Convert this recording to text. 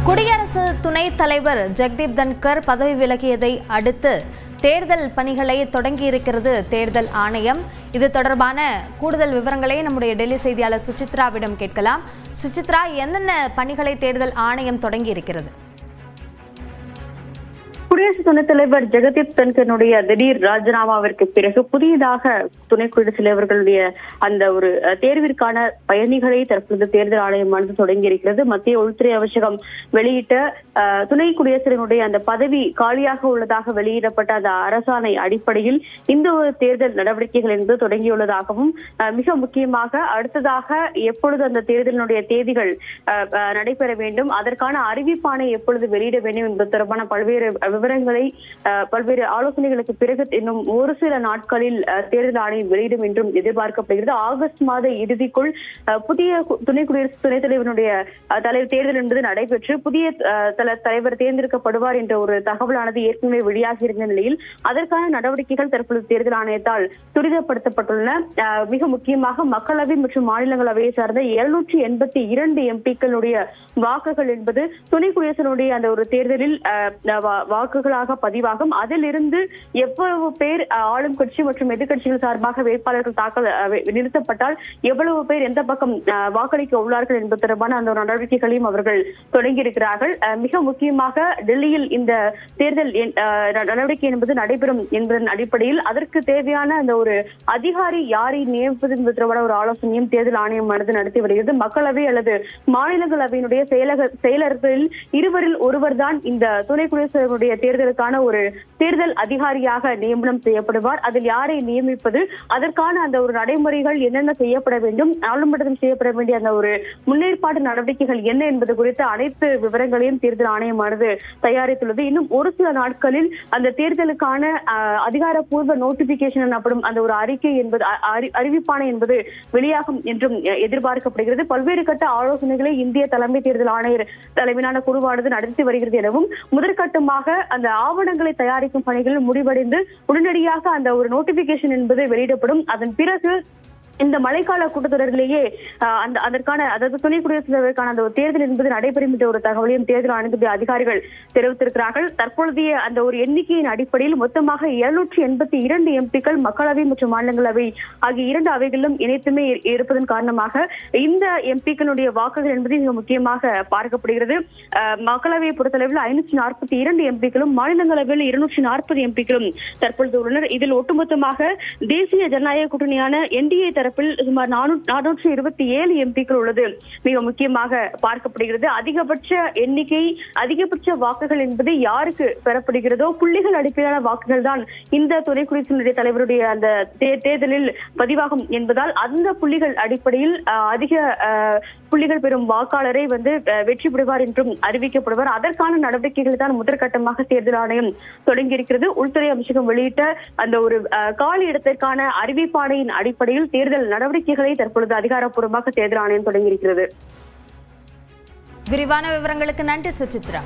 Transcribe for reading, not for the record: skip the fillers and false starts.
குடியரசு துணைத் தலைவர் ஜெகதீப் தன்கர் பதவி விலகியதை அடுத்து தேர்தல் பணிகளை தொடங்கியிருக்கிறது தேர்தல் ஆணையம். இது தொடர்பான கூடுதல் விவரங்களை நம்முடைய டெல்லி செய்தியாளர் சுசித்ராவிடம் கேட்கலாம். சுசித்ரா, என்னென்ன பணிகளை தேர்தல் ஆணையம் தொடங்கியிருக்கிறது? குடியரசு துணைத் தலைவர் ஜெகதீப் தன்கருடைய திடீர் ராஜினாமாவிற்கு பிறகு புதியதாக துணை குடியரசுத் தலைவர்களுடைய அந்த ஒரு தேர்விற்கான பயணிகளை தற்பொழுது தேர்தல் ஆணையமானது தொடங்கியிருக்கிறது. மத்திய உள்துறை அமைச்சகம் வெளியிட்ட துணை குடியரசுடைய அந்த பதவி காலியாக உள்ளதாக வெளியிடப்பட்ட அந்த அரசாணை அடிப்படையில் இந்த ஒரு தேர்தல் நடவடிக்கைகள் என்பது தொடங்கியுள்ளதாகவும், மிக முக்கியமாக அடுத்ததாக எப்பொழுது அந்த தேர்தலினுடைய தேதிகள் நடைபெற வேண்டும், அதற்கான அறிவிப்பானை எப்பொழுது வெளியிட வேண்டும் என்பது தொடர்பான பல்வேறு விவரங்களை பல்வேறு ஆலோசனைகளுக்கு பிறகு இன்னும் ஒரு சில நாட்களில் தேர்தல் ஆணையம் வெளியிடும் என்றும் எதிர்பார்க்கப்படுகிறது. ஆகஸ்ட் மாத இறுதிக்குள் புதிய துணை குடியரசு துணைத் தலைவருடைய தேர்தல் என்பது நடைபெற்று புதிய தலைவர் தேர்ந்தெடுக்கப்படுவார் என்ற ஒரு தகவலானது ஏற்கனவே வெளியாகி இருந்த நிலையில் அதற்கான நடவடிக்கைகள் தற்பொழுது தேர்தல் ஆணையத்தால் துரிதப்படுத்தப்பட்டுள்ளன. மிக முக்கியமாக மக்களவை மற்றும் மாநிலங்களவையை சார்ந்த 782 எம்பிக்களுடைய வாக்குகள் என்பது துணை குடியரசுடைய அந்த ஒரு தேர்தலில் வாக்குகளாக பதிவாகும். அதிலிருந்து எவ்வளவு பேர் ஆளும் கட்சி மற்றும் எதிர்கட்சிகள் சார்பாக வேட்பாளர்கள் நிறுத்தப்பட்டால் எவ்வளவு பேர் எந்த பக்கம் வாக்களிக்க உள்ளார்கள் என்பது தொடர்பான அந்த நடவடிக்கைகளையும் அவர்கள் தொடங்கியிருக்கிறார்கள். மிக முக்கியமாக டெல்லியில் இந்த தேர்தல் நடவடிக்கை என்பது நடைபெறும் என்பதன் அடிப்படையில் அதற்கு தேவையான அந்த ஒரு அதிகாரி யாரை நியமிப்பது என்பது தொடர்பான ஒரு ஆலோசனையும் தேர்தல் ஆணையம் நடத்தி வருகிறது. மக்களவை அல்லது மாநிலங்களவையினுடைய செயலர்களில் இருவரில் ஒருவர் தான் இந்த துணை குடியரசுடைய தேர்தலுக்கான ஒரு தேர்தல் அதிகாரியாக நியமனம் செய்யப்படுவார். அதில் யாரை நியமிப்பது, அதற்கான அந்த ஒரு நடைமுறைகள் என்னென்ன செய்யப்பட வேண்டும், நாடாளுமன்றத்தில் செய்யப்பட வேண்டிய அந்த ஒரு முன்னேற்பாடு நடவடிக்கைகள் என்ன என்பது குறித்த அனைத்து விவரங்களையும் தேர்தல் ஆணையமானது தயாரித்துள்ளது. இன்னும் ஒரு சில நாட்களில் அந்த தேர்தலுக்கான அதிகாரப்பூர்வ நோட்டிபிகேஷன் எனப்படும் அந்த ஒரு அறிக்கை என்பது அறிவிப்பானை என்பது வெளியாகும் என்றும் எதிர்பார்க்கப்படுகிறது. பல்வேறு கட்ட ஆலோசனைகளை இந்திய தலைமை தேர்தல் ஆணையர் தலைமையிலான குழுவானது நடத்தி வருகிறது எனவும், முதற்கட்டமாக அந்த ஆவணங்களை தயாரிக்கும் பணிகள் முடிவடைந்து உடனடியாக அந்த ஒரு நோட்டிபிகேஷன் என்பது வெளியிடப்படும். அதன் பிறகு இந்த மழைக்கால கூட்டத்தொடரிலேயே அதற்கான அதாவது துணை குடியரசுத் தலைவருக்கான அந்த ஒரு தேர்தல் என்பது நடைபெறும் என்ற ஒரு தகவலையும் தேர்தல் ஆணையத்துடைய அதிகாரிகள் தெரிவித்திருக்கிறார்கள். தற்பொழுதைய அந்த ஒரு எண்ணிக்கையின் அடிப்படையில் மொத்தமாக 782 எம்பிக்கள் மக்களவை மற்றும் மாநிலங்களவை ஆகிய இரண்டு அவைகளிலும் இணைத்துமே இருப்பதன் காரணமாக இந்த எம்பிக்களுடைய வாக்குகள் என்பது மிக முக்கியமாக பார்க்கப்படுகிறது. மக்களவையை பொறுத்தளவில் 542 எம்பிக்களும் மாநிலங்களவையில் 240 எம்பிக்களும் தற்பொழுது உள்ளனர். இதில் ஒட்டுமொத்தமாக தேசிய ஜனநாயக கூட்டணியான என்டிஏ சுமார் 427 எம்பிக்கள் உள்ளது மிக முக்கியமாக பார்க்கப்படுகிறது. அதிகபட்ச எண்ணிக்கை, அதிகபட்ச வாக்குகள் என்பது யாருக்கு பெறப்படுகிறதோ புள்ளிகள் அடிப்படையிலான வாக்குகள் தான் இந்த துணை குடியரசுடைய தலைவருடைய அந்த தேர்தலில் பதிவாகும் என்பதால் அந்த புள்ளிகள் அடிப்படையில் அதிக புள்ளிகள் பெறும் வாக்காளரை வெற்றி பெறுவார் என்றும் அறிவிக்கப்படுவார். அதற்கான நடவடிக்கைகள் தான் முதற்கட்டமாக தேர்தல் ஆணையம் தொடங்கியிருக்கிறது. உள்துறை அமைச்சகம் வெளியிட்ட அந்த ஒரு காலி இடத்திற்கான அறிவிப்பாணையின் அடிப்படையில் தேர்தல் நடவடிக்கைகளை தற்பொழுது அதிகாரப்பூர்வமாக தேர்தல் ஆணையம் தொடங்கியிருக்கிறது. விரிவான விவரங்களுக்கு நன்றி சுசித்ரா.